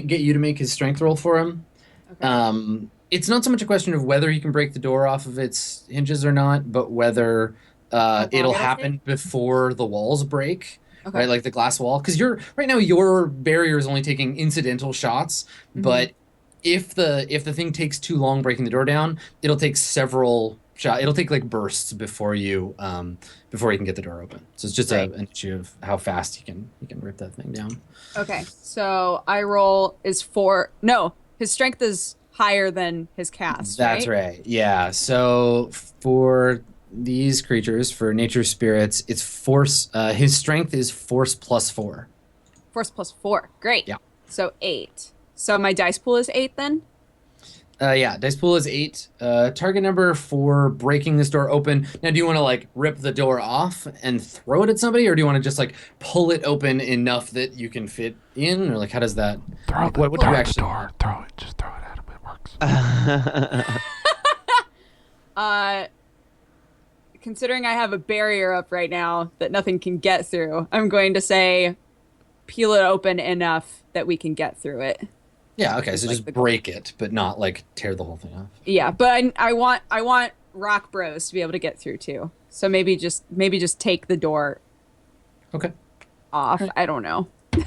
get you to make his strength roll for him. Okay. It's not so much a question of whether he can break the door off of its hinges or not, but whether it'll it'll happen before the walls break. Okay. Right, like the glass wall, because right now your barrier is only taking incidental shots, but if the thing takes too long breaking the door down, it'll take several shots. It'll take like bursts before you can get the door open. So it's just Right. an issue of how fast you can rip that thing down. Okay. So I roll is 4. No, his strength is higher than his cast. That's right. Yeah. So for these creatures, for nature spirits, it's force. His strength is force +4. Force +4. Great. Yeah. So 8. So my dice pool is 8 then? Yeah, dice pool is 8. Target number for breaking this door open. Now, do you want to like rip the door off and throw it at somebody, or do you want to just like pull it open enough that you can fit in, or like how does that? Throw What do you actually? door. Throw it. Just throw it at him. It works. Considering I have a barrier up right now that nothing can get through, I'm going to say peel it open enough that we can get through it. Yeah. Okay. So like just the- break it, but not like tear the whole thing off. Yeah, but I want Rock Bros to be able to get through too. So maybe just take the door Okay. off. I don't know. Take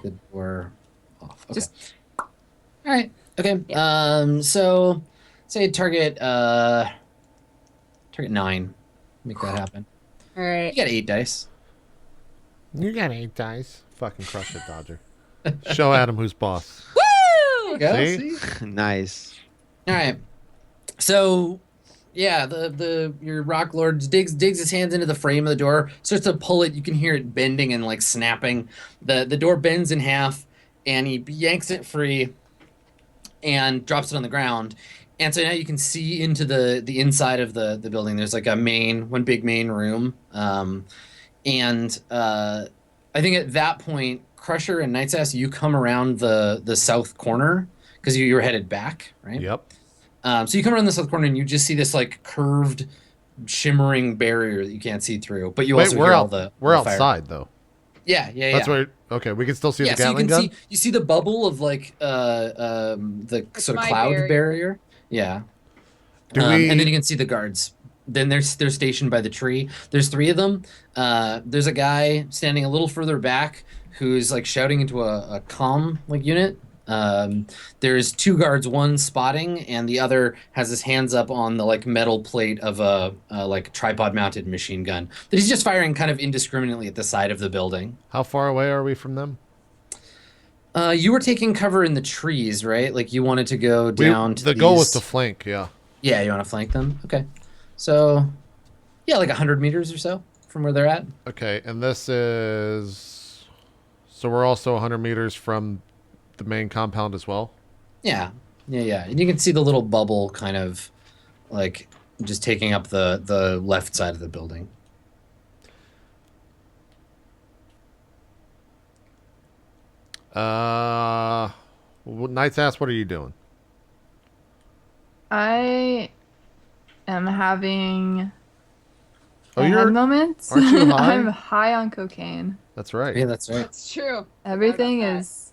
the door off. Okay. Just- All right. Okay. So say target 9. Make that happen. All right. You got 8 dice. You got 8 dice. Fucking crush it, Dodger. Show Adam who's boss. Woo! Go. See? Nice. All right. So, yeah, your rock lord digs his hands into the frame of the door, starts to pull it. You can hear it bending and like snapping. The door bends in half, and he yanks it free, and drops it on the ground. And so now you can see into the inside of the building. There's like one big main room, and I think at that point, Crusher and Night's Ass, you come around the south corner because you were headed back, right? Yep. So you come around the south corner and you just see this like curved, shimmering barrier that you can't see through. But you Wait, also we're hear out. all the We're the fire. outside though. Yeah. That's where. Okay, we can still see Yeah, the so you Gatling can gun. see the bubble of like the sort of my cloud barrier. Yeah. Do we? And then you can see the guards. Then they're stationed by the tree. There's 3 of them. There's a guy standing a little further back who's like shouting into a comm like unit. There's 2 guards, one spotting, and the other has his hands up on the like metal plate of a like tripod-mounted machine gun that he's just firing kind of indiscriminately at the side of the building. How far away are we from them? You were taking cover in the trees, right? Like you wanted to go down to the goal was to flank, yeah. Yeah, you want to flank them? Okay. So, yeah, like 100 meters or so from where they're at. Okay, and this is... So we're also 100 meters from the main compound as well? Yeah. Yeah. And you can see the little bubble kind of like just taking up the left side of the building. Knight's Ass, what are you doing? I am having Oh, a head moment. Aren't you high? I'm high on cocaine. That's right. Yeah, that's right. It's true. Everything is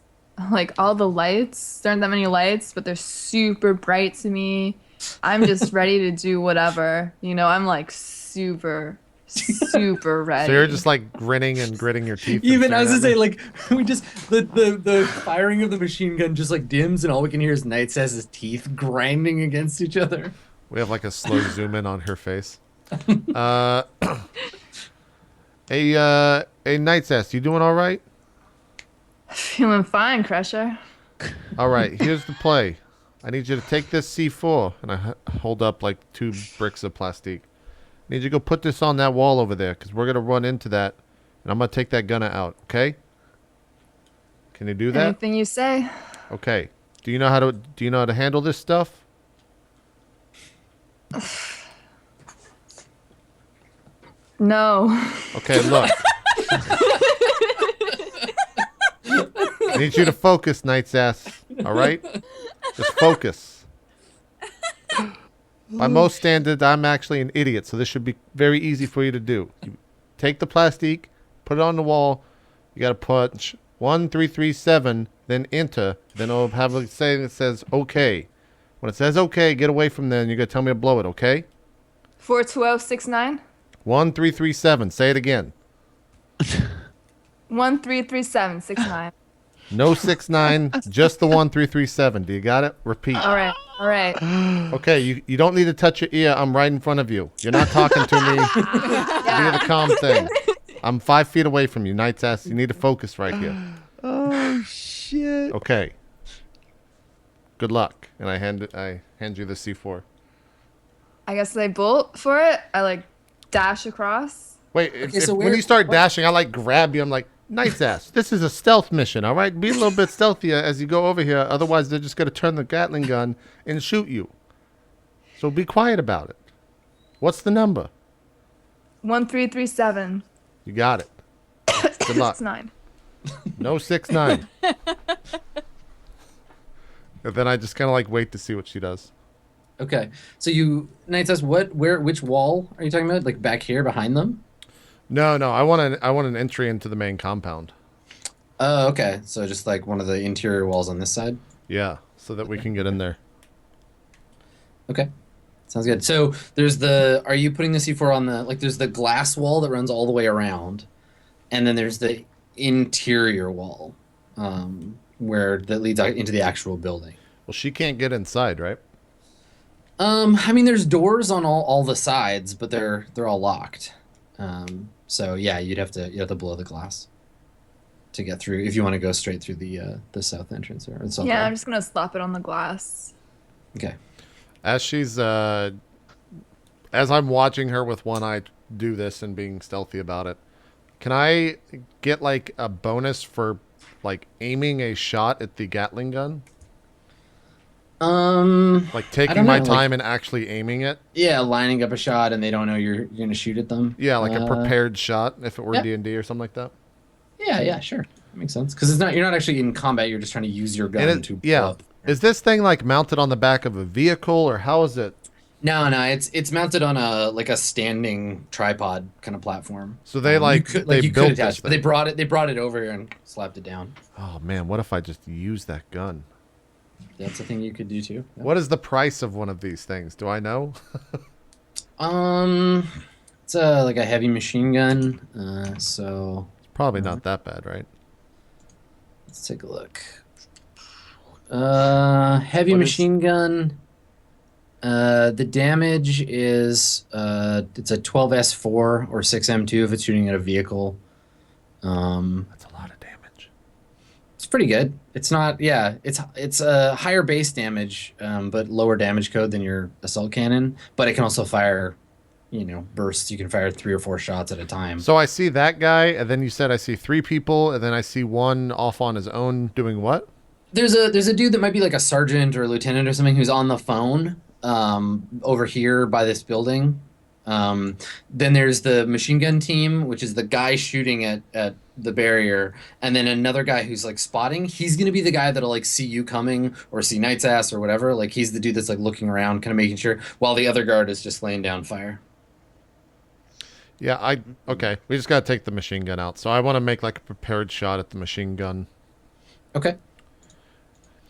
like all the lights. There aren't that many lights, but they're super bright to me. I'm just ready to do whatever. You know, I'm like super ready. So you're just like grinning and gritting your teeth. Even I was gonna say, like, we just the firing of the machine gun just like dims, and all we can hear is Knight says his teeth grinding against each other. We have like a slow zoom in on her face. Hey, Knight's Ass, you doing all right? Feeling fine, Crusher. All right, here's the play. I need you to take this C4, and I hold up like 2 bricks of plastique. I need you to go put this on that wall over there, because we're going to run into that, and I'm going to take that gunner out, okay? Can you do that? Anything you say. Okay. Do you know how to handle this stuff? No. Okay, look. I need you to focus, Knight's Ass. All right? Just focus. By most standards, I'm actually an idiot, so this should be very easy for you to do. You take the plastique, put it on the wall. You got to punch 1337, then enter. Then it'll have a saying that says OK. When it says OK, get away from there, and you're going to tell me to blow it, okay? 42069. 1337. Say it again. 133769. No 69, just the 1337. Do you got it? Repeat. All right. Okay, you don't need to touch your ear. I'm right in front of you. You're not talking to me via the calm thing. I'm 5 feet away from you, Knight's Ass. You need to focus right here. Oh shit. Okay. Good luck. And I hand you the C4. I guess I bolt for it. I like dash across. Wait, when you start dashing, I like grab you. I'm like, Knight's Ass, this is a stealth mission, all right? Be a little bit stealthier as you go over here. Otherwise, they're just going to turn the Gatling gun and shoot you. So be quiet about it. What's the number? 1337. You got it. Good luck. 69. No 69. And then I just kind of like wait to see what she does. Okay, so Knight says which wall are you talking about? Like back here behind them? No, I want an entry into the main compound. Oh, okay. So just like one of the interior walls on this side? Yeah, so that we can get in there. Okay. Sounds good. So are you putting the C4 on there's the glass wall that runs all the way around, and then there's the interior wall that leads out into the actual building. Well, she can't get inside, right? I mean, there's doors on all the sides, but they're all locked. So yeah, you have to blow the glass to get through if you want to go straight through the south entrance or south. Yeah, wall. I'm just gonna slap it on the glass. Okay. As she's as I'm watching her with one eye do this and being stealthy about it, can I get like a bonus for like aiming a shot at the Gatling gun? Like taking my time and actually aiming it. Yeah, lining up a shot and they don't know you're gonna shoot at them. Yeah, like a prepared shot if it were D&D or something like that. Yeah, sure. That makes sense. Because you're not actually in combat, you're just trying to use your gun to blow up. Is this thing like mounted on the back of a vehicle or how is it? No, it's mounted on a standing tripod kind of platform. So they you could built attach this it, but they brought it over here and slapped it down. Oh man, what if I just use that gun? That's a thing you could do too. Yeah. What is the price of one of these things? Do I know? It's like a heavy machine gun. So It's probably not that bad, right? let's take a look. Heavy What is- machine gun. The damage is it's a 12S4 or 6M2 if it's shooting at a vehicle. That's a lot of damage. It's pretty good. It's not, yeah, it's a higher base damage, but lower damage code than your assault cannon. But it can also fire, bursts. You can fire 3 or 4 shots at a time. So I see that guy, and then you said I see 3 people, and then I see one off on his own doing what? There's a dude that might be like a sergeant or a lieutenant or something who's on the phone over here by this building. Then there's the machine gun team, which is the guy shooting at the barrier, and then another guy who's like spotting. He's gonna be the guy that'll like see you coming or see Knight's ass or whatever. Like he's the dude that's like looking around, kind of making sure, while the other guard is just laying down fire. Yeah, okay. We just gotta take the machine gun out. So I want to make like a prepared shot at the machine gun. Okay.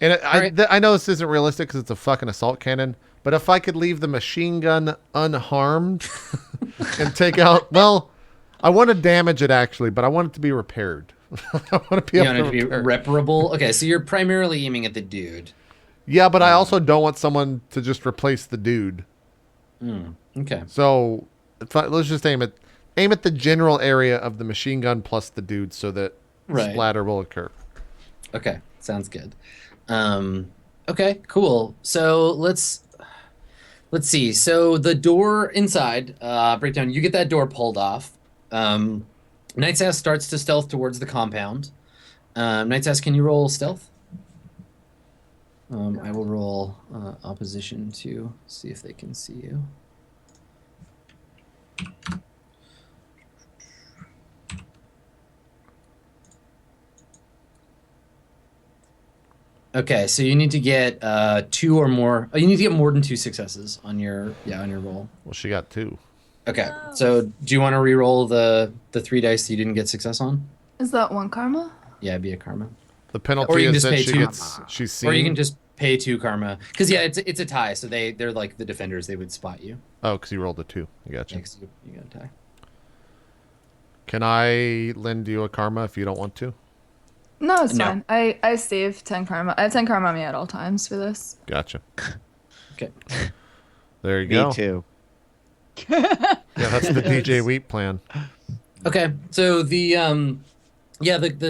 And right. I know this isn't realistic because it's a fucking assault cannon, but if I could leave the machine gun unharmed and take out, well, I want to damage it actually, but I want it to be repaired. I want to be You able want it to be repair it. reparable? Okay, so you're primarily aiming at the dude. Yeah, but I also don't want someone to just replace the dude. Okay. So let's just aim at the general area of the machine gun plus the dude, so that Right. splatter will occur. Okay, sounds good. Okay, cool. So let's see. So the door inside, breakdown. You get that door pulled off. Knight's Ass starts to stealth towards the compound. Knight's Ass, can you roll stealth? I will roll opposition to see if they can see you. Okay, so you need to get 2 or more. You need to get more than 2 successes on your roll. Well, she got 2. Okay, so do you want to re-roll the 3 dice that you didn't get success on? Is that 1 karma? Yeah, it'd be a karma. The Or penalty you can is just that pay she 2. gets she's seen. Or you can just pay 2 karma, because yeah, it's a tie. So they're like the defenders. They would spot you. Oh, because you rolled a 2. I got you. Yeah, 'cause you got a tie. Can I lend you a karma if you don't want to? No, it's No. fine. I save 10 karma. I have 10 karma on me at all times for this. Gotcha. Okay. There you Me go. too. Yeah, that's the djWHEAT plan. Okay, so the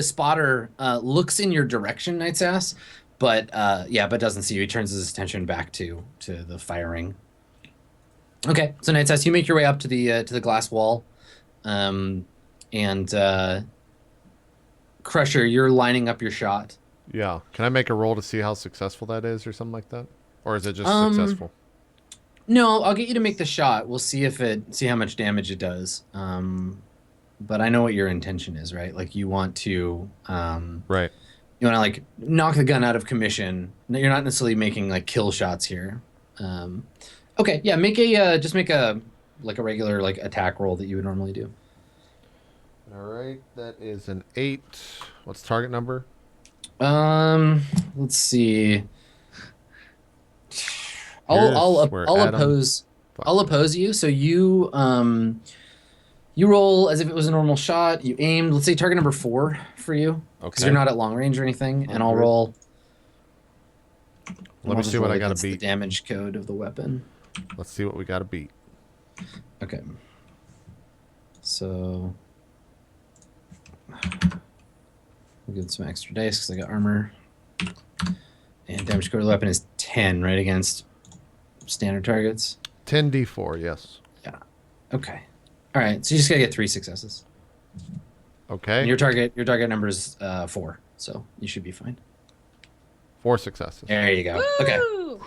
spotter looks in your direction, Knight's Ass, but but doesn't see you. He turns his attention back to the firing. Okay, so Knight's Ass, you make your way up to the glass wall, and Crusher, you're lining up your shot. Yeah. Can I make a roll to see how successful that is or something like that? Or is it just successful? No, I'll get you to make the shot. We'll see how much damage it does. But I know what your intention is, right? Like you want to Right. you want to like knock the gun out of commission. No, you're not necessarily making like kill shots here. Okay, yeah, make a regular like attack roll that you would normally do. All right. That is an 8. What's target number? Let's see. Here's I'll where I'll Adam- oppose I'll oppose you. So you roll as if it was a normal shot. You aimed. Let's say target number 4 for you, because Okay. you're not at long range or anything. And I'll good. roll. Let me I'll just see what roll I got against to the beat. damage code of the weapon. Let's see what we got to beat. Okay. So we'll give it some extra dice because I got armor. And damage code of the weapon is 10, right, against standard targets. 10d4, yes. Okay. All right. So you just gotta get 3 successes. Okay. And your target number is 4, so you should be fine. 4 successes. There you go. Okay. Woo!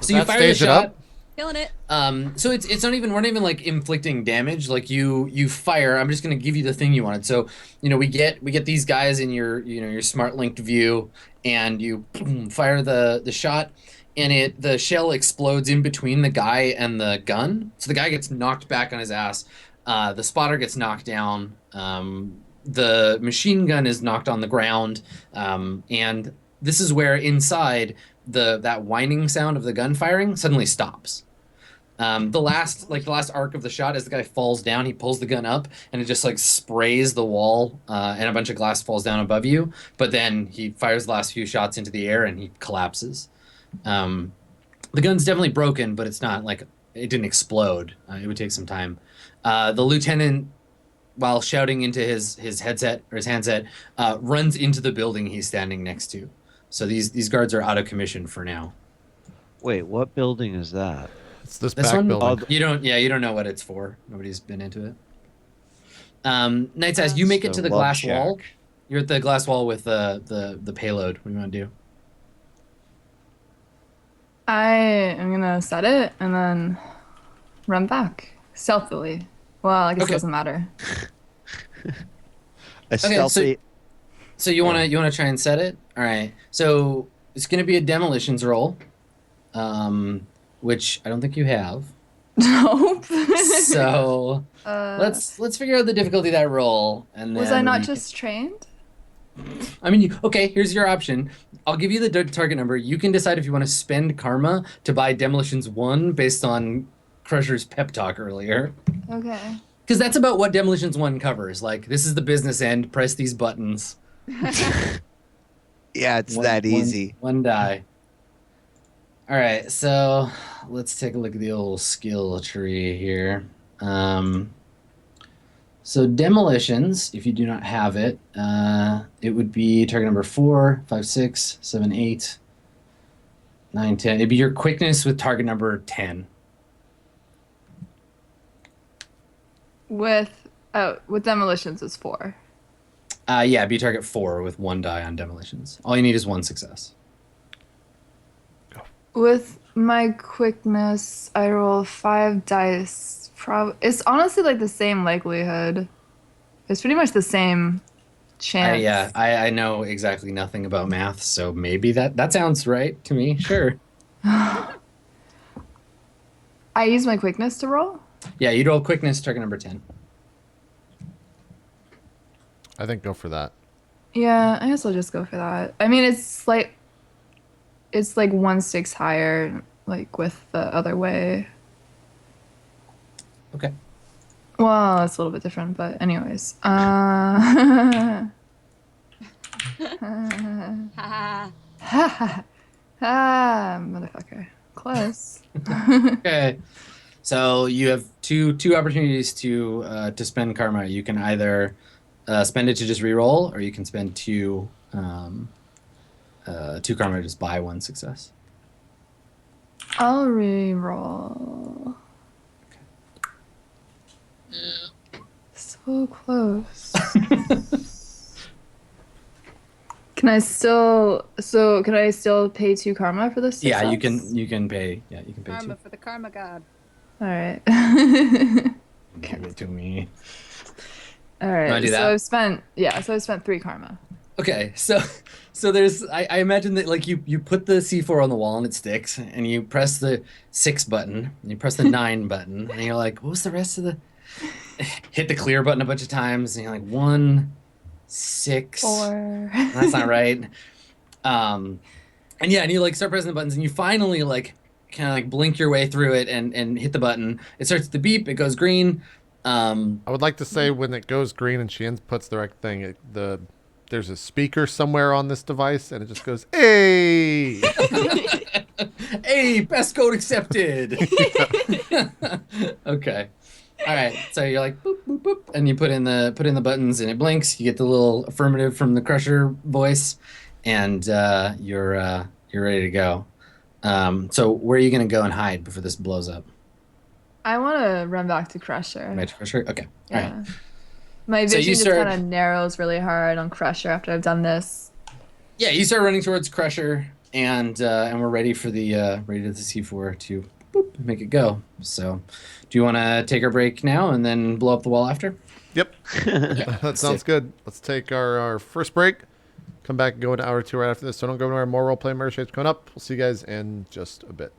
So you That fire the stage it shot. up? Killing it. So it's not even, we're not even like inflicting damage. Like you fire. I'm just gonna give you the thing you wanted. So we get these guys in your smart linked view, and you fire the shot, and the shell explodes in between the guy and the gun. So the guy gets knocked back on his ass. The spotter gets knocked down. The machine gun is knocked on the ground, and this is where inside that whining sound of the gun firing suddenly stops. The last arc of the shot, as the guy falls down, he pulls the gun up, and it just like sprays the wall, and a bunch of glass falls down above you. But then he fires the last few shots into the air, and he collapses. The gun's definitely broken, but it's not like it didn't explode. It would take some time. The lieutenant, while shouting into his headset or his handset, runs into the building he's standing next to. So these guards are out of commission for now. Wait, what building is that? It's this This back one, building. you don't know what it's for. Nobody's been into it. Night Size, you make it to the Love glass shack. wall. You're at the glass wall with the payload. What do you want to do? I am gonna set it and then run back stealthily. Well, I guess Okay. it doesn't matter. A stealthy. So you wanna try and set it? All right. So it's gonna be a demolitions roll, which I don't think you have. Nope. So let's figure out the difficulty of that roll, and then Was I not we just trained? I mean, okay, here's your option. I'll give you the target number. You can decide if you want to spend karma to buy Demolitions 1 based on Crusher's pep talk earlier. Okay. Because that's about what Demolitions 1 covers. Like, this is the business end. Press these buttons. Yeah, it's that easy. One die. All right, so let's take a look at the old skill tree here. So demolitions, if you do not have it, it would be target number 4, 5, 6, 7, 8, 9, 10. It'd be your quickness with target number 10. With demolitions is 4. Yeah, it'd be target 4 with 1 die on demolitions. All you need is 1 success. With my quickness, I roll 5 dice. It's honestly like the same likelihood. It's pretty much the same chance. Yeah, I know exactly nothing about math, so maybe that sounds right to me. Sure. I use my quickness to roll? Yeah, you roll quickness, target number 10. I think go for that. Yeah, I guess I'll just go for that. I mean, it's like 1/6 higher, like with the other way. Okay. Well, it's a little bit different, but anyways. Motherfucker. Close. Okay. So you have two opportunities to spend karma. You can either spend it to just reroll, or you can spend two karma to just buy 1 success. I'll re-roll. So close. Can I still pay 2 karma for this? Yeah, success? you can pay. Yeah, you can pay Karma 2. for the karma god. All right. Give it to me. All right. Wanna do that? So I've spent 3 karma. Okay, so there's I imagine that like you put the C4 on the wall and it sticks, and you press the 6 button, and you press the 9 button, and you're like, what was the rest of the? Hit the clear button a bunch of times, and you're like 1, 6. 4. That's not right. And you like start pressing the buttons, and you finally like kind of like blink your way through it and hit the button. It starts to beep. It goes green. I would like to say when it goes green and she inputs the right thing, there's a speaker somewhere on this device, and it just goes, "Hey!" Hey, best code accepted. Okay. All right. So you're like boop boop boop, and you put in the buttons, and it blinks. You get the little affirmative from the Crusher voice, and you're ready to go. So where are you gonna go and hide before this blows up? I want to run back to Crusher. Magic Crusher. Okay. All right. Yeah. My So vision you just start- kind of narrows really hard on Crusher after I've done this. Yeah, you start running towards Crusher, and we're ready for the C4 to boop, make it go. So, do you want to take our break now and then blow up the wall after? Yep. That sounds good. Let's take our first break. Come back and go into hour 2 right after this. So don't go anywhere. More roleplay Mirrorshades coming up. We'll see you guys in just a bit.